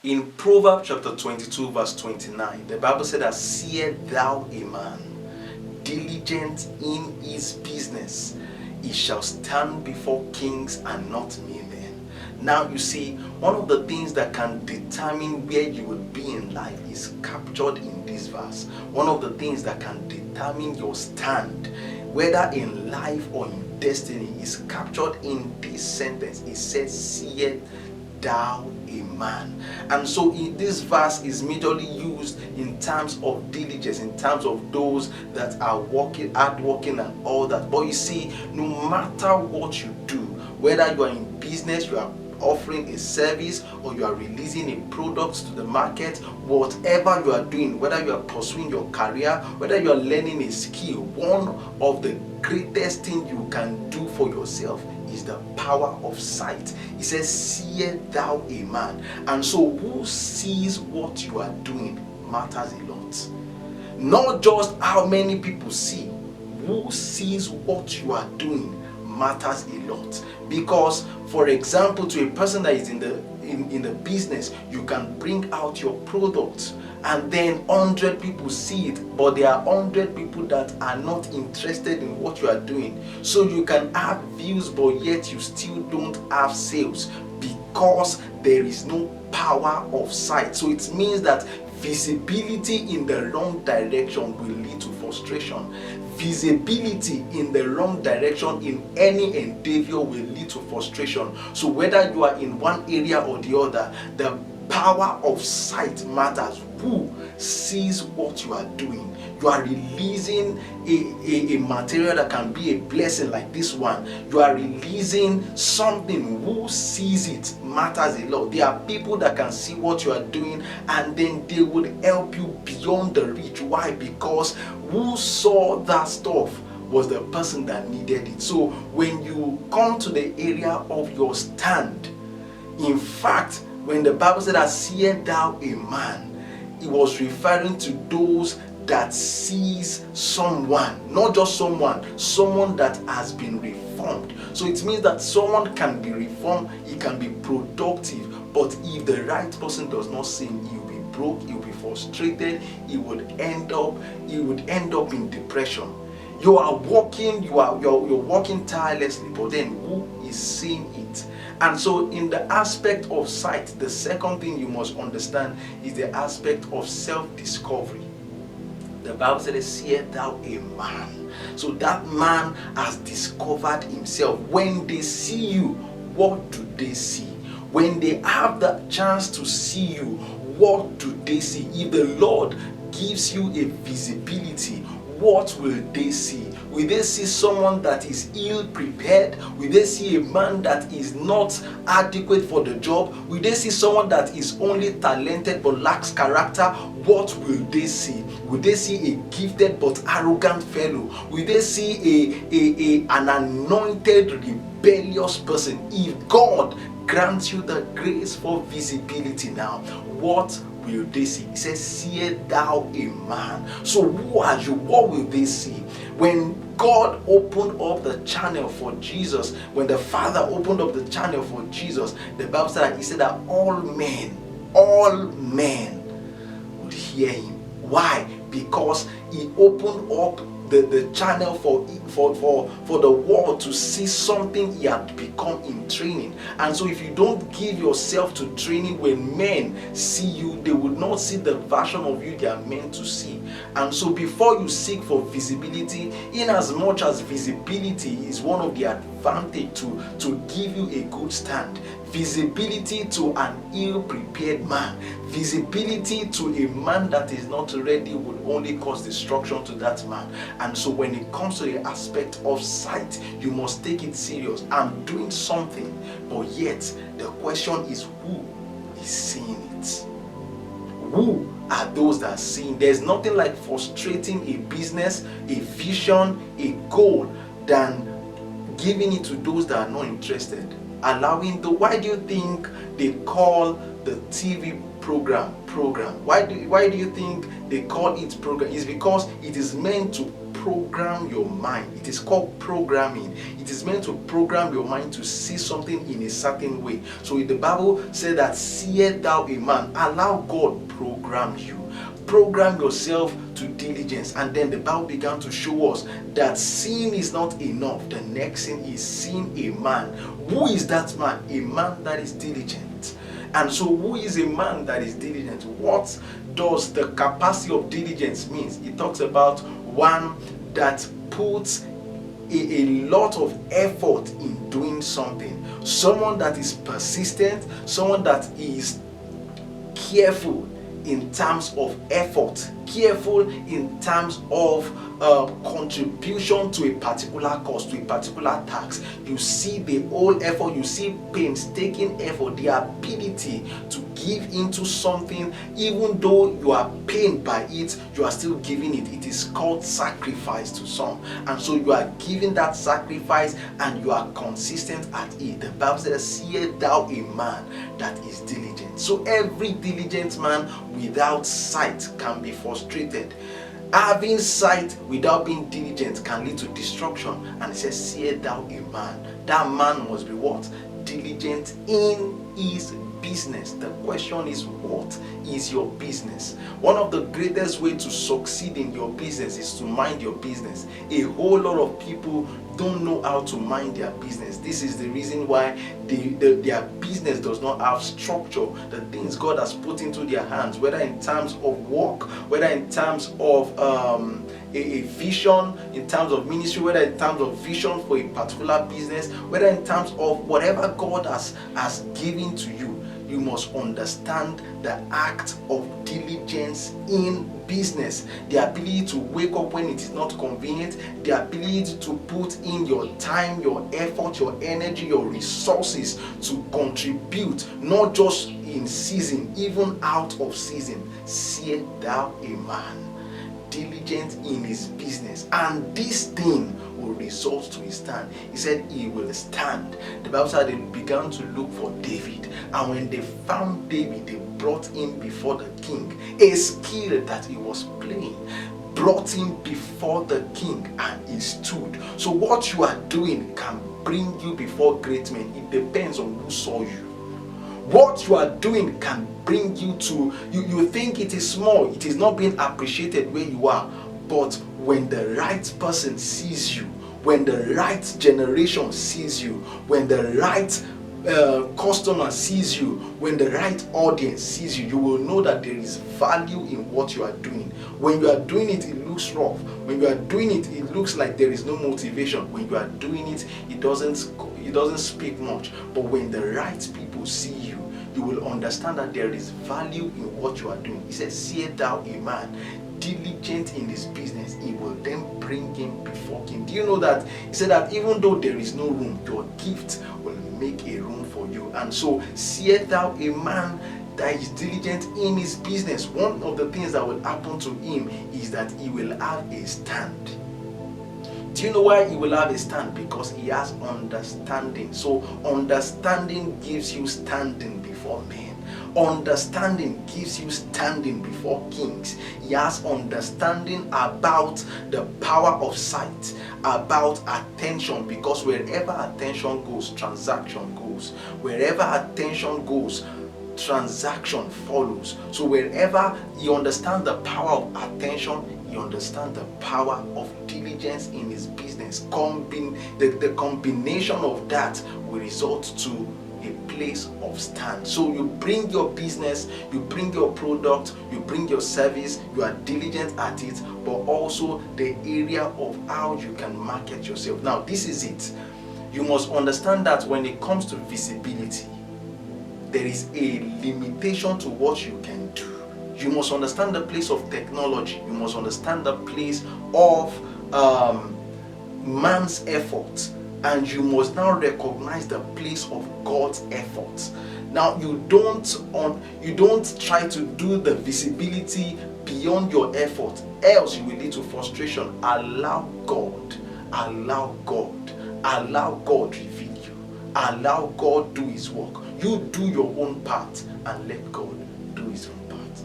In Proverbs chapter 22 verse 29, the Bible said that, "Seest thou a man diligent in his business, he shall stand before kings and not mere men." Now you see, one of the things that can determine where you will be in life is captured in this verse. One of the things that can determine your stand, whether in life or in destiny, is captured in this sentence. It says, "Seest thou a man." And so this verse is majorly used in terms of diligence, in terms of those that are working, hardworking and all that. But you see, no matter what you do, whether you are in business, you are offering a service, or you are releasing a product to the market, whatever you are doing, whether you are pursuing your career, whether you are learning a skill, one of the greatest thing you can do for yourself is the power of sight. He says, "Seest thou a man." And so who sees what you are doing matters a lot. Not just how many people see, who sees what you are doing matters a lot. Because, for example, to a person that is in the business, you can bring out your product and then 100 people see it, but there are 100 people that are not interested in what you are doing. So you can have views, but yet you still don't have sales, because there is no power of sight. So it means that visibility in the wrong direction will lead to frustration. Visibility in the wrong direction in any endeavor will lead to frustration. So whether you are in one area or the other, the power of sight matters. Who sees what you are doing? You are releasing a material that can be a blessing, like this one. You are releasing something. Who sees it matters a lot. There are people that can see what you are doing, and then they will help you beyond the reach. Why? Because who saw that stuff was the person that needed it. So when you come to the area of your stand, in fact, when the Bible said that, "Seest thou a man," it was referring to those that sees someone, not just someone that has been reformed. So it means that someone can be reformed, he can be productive, but if the right person does not see him, he will be broke, he will be frustrated, he would end up in depression. You are working, you're working tirelessly, but then who is seeing it? And so in the aspect of sight, the second thing you must understand is the aspect of self-discovery. The Bible says, "Seest thou a man." So that man has discovered himself. When they see you, what do they see? When they have the chance to see you, what do they see? If the Lord gives you a visibility, what will they see? Will they see someone that is ill prepared? Will they see a man that is not adequate for the job? Will they see someone that is only talented but lacks character? What will they see? Will they see a gifted but arrogant fellow? Will they see an anointed rebellious person? If God grants you the grace for visibility now, what will they see? He says, "Seest thou a man." So who are you? What will they see? When God opened up the channel for Jesus, when the Father opened up the channel for Jesus, the Bible said that, he said that all men would hear him. Why? Because he opened up the channel for the world to see something he had become in training. And so if you don't give yourself to training, when men see you, they will not see the version of you they are meant to see. And so before you seek for visibility, in as much as visibility is one of the advantage to give you a good stand, visibility to an ill-prepared man, visibility to a man that is not ready will only cause destruction to that man. And so when it comes to the aspect of sight, you must take it serious. I'm doing something, but yet the question is, who is seeing it? Who are those that are seeing? There's nothing like frustrating a business, a vision, a goal, than giving it to those that are not interested. Allowing the, why do you think they call the TV program. Why do you think they call it program? It's because it is meant to program your mind. It is called programming. It is meant to program your mind to see something in a certain way. So the Bible said that, seest thou a man, allow God program you. Program yourself to diligence. And then the Bible began to show us that seeing is not enough. The next thing is seeing a man. Who is that man? A man that is diligent. And so who is a man that is diligent? What does the capacity of diligence mean? It talks about one that puts a lot of effort in doing something. Someone that is persistent, someone that is careful in terms of effort, careful in terms of contribution to a particular cause, to a particular task. You see the whole effort, you see painstaking effort, the ability to give into something, even though you are pained by it, you are still giving it. It is called sacrifice to some. And so you are giving that sacrifice and you are consistent at it. The Bible says, seest thou a man that is diligent. So every diligent man without sight can be frustrated. Having sight without being diligent can lead to destruction. And it says, seest thou a man. That man must be what? Diligent in his business. The question is, what is your business? One of the greatest ways to succeed in your business is to mind your business. A whole lot of people don't know how to mind their business. This is the reason why their business does not have structure. The things God has put into their hands, whether in terms of work, whether in terms of a vision, in terms of ministry, whether in terms of vision for a particular business, whether in terms of whatever God has given to you. You must understand the act of diligence in business. The ability to wake up when it is not convenient, the ability to put in your time, your effort, your energy, your resources to contribute, not just in season, even out of season. Seest thou a man diligent in his business, and this thing will result to his stand. He said he will stand. The Bible said they began to look for David, and when they found David, they brought him before the king. A skill that he was playing brought him before the king, and he stood. So what you are doing can bring you before great men. It depends on who saw you. What you are doing can bring you to, you think it is small, it is not being appreciated where you are, but when the right person sees you, when the right generation sees you, when the right customer sees you, when the right audience sees you, you will know that there is value in what you are doing. When you are doing it, it looks rough. When you are doing it, it looks like there is no motivation. When you are doing it, it doesn't speak much. But when the right people see you, you will understand that there is value in what you are doing. He says, seest thou a man diligent in his business, he will then bring him before him. Do you know that he said that even though there is no room, your gift will make a room for you? And so, seest thou a man that is diligent in his business. One of the things that will happen to him is that he will have a stand. Do you know why he will have a stand? Because he has understanding. So understanding gives you standing before men. Understanding gives you standing before kings. He has understanding about the power of sight, about attention, because wherever attention goes, transaction goes. Wherever attention goes, transaction follows. So wherever you understand the power of attention, you understand the power of diligence in his business. The combination of that will result to a place of stand. So you bring your business, you bring your product, you bring your service, you are diligent at it, but also the area of how you can market yourself. Now this is it. You must understand that when it comes to visibility, there is a limitation to what you can do. You must understand the place of technology. You must understand the place of man's effort. And you must now recognize the place of God's effort. Now you don't try to do the visibility beyond your effort, else you will lead to frustration. Allow God reveal you. Allow God do his work. You do your own part and let God do his own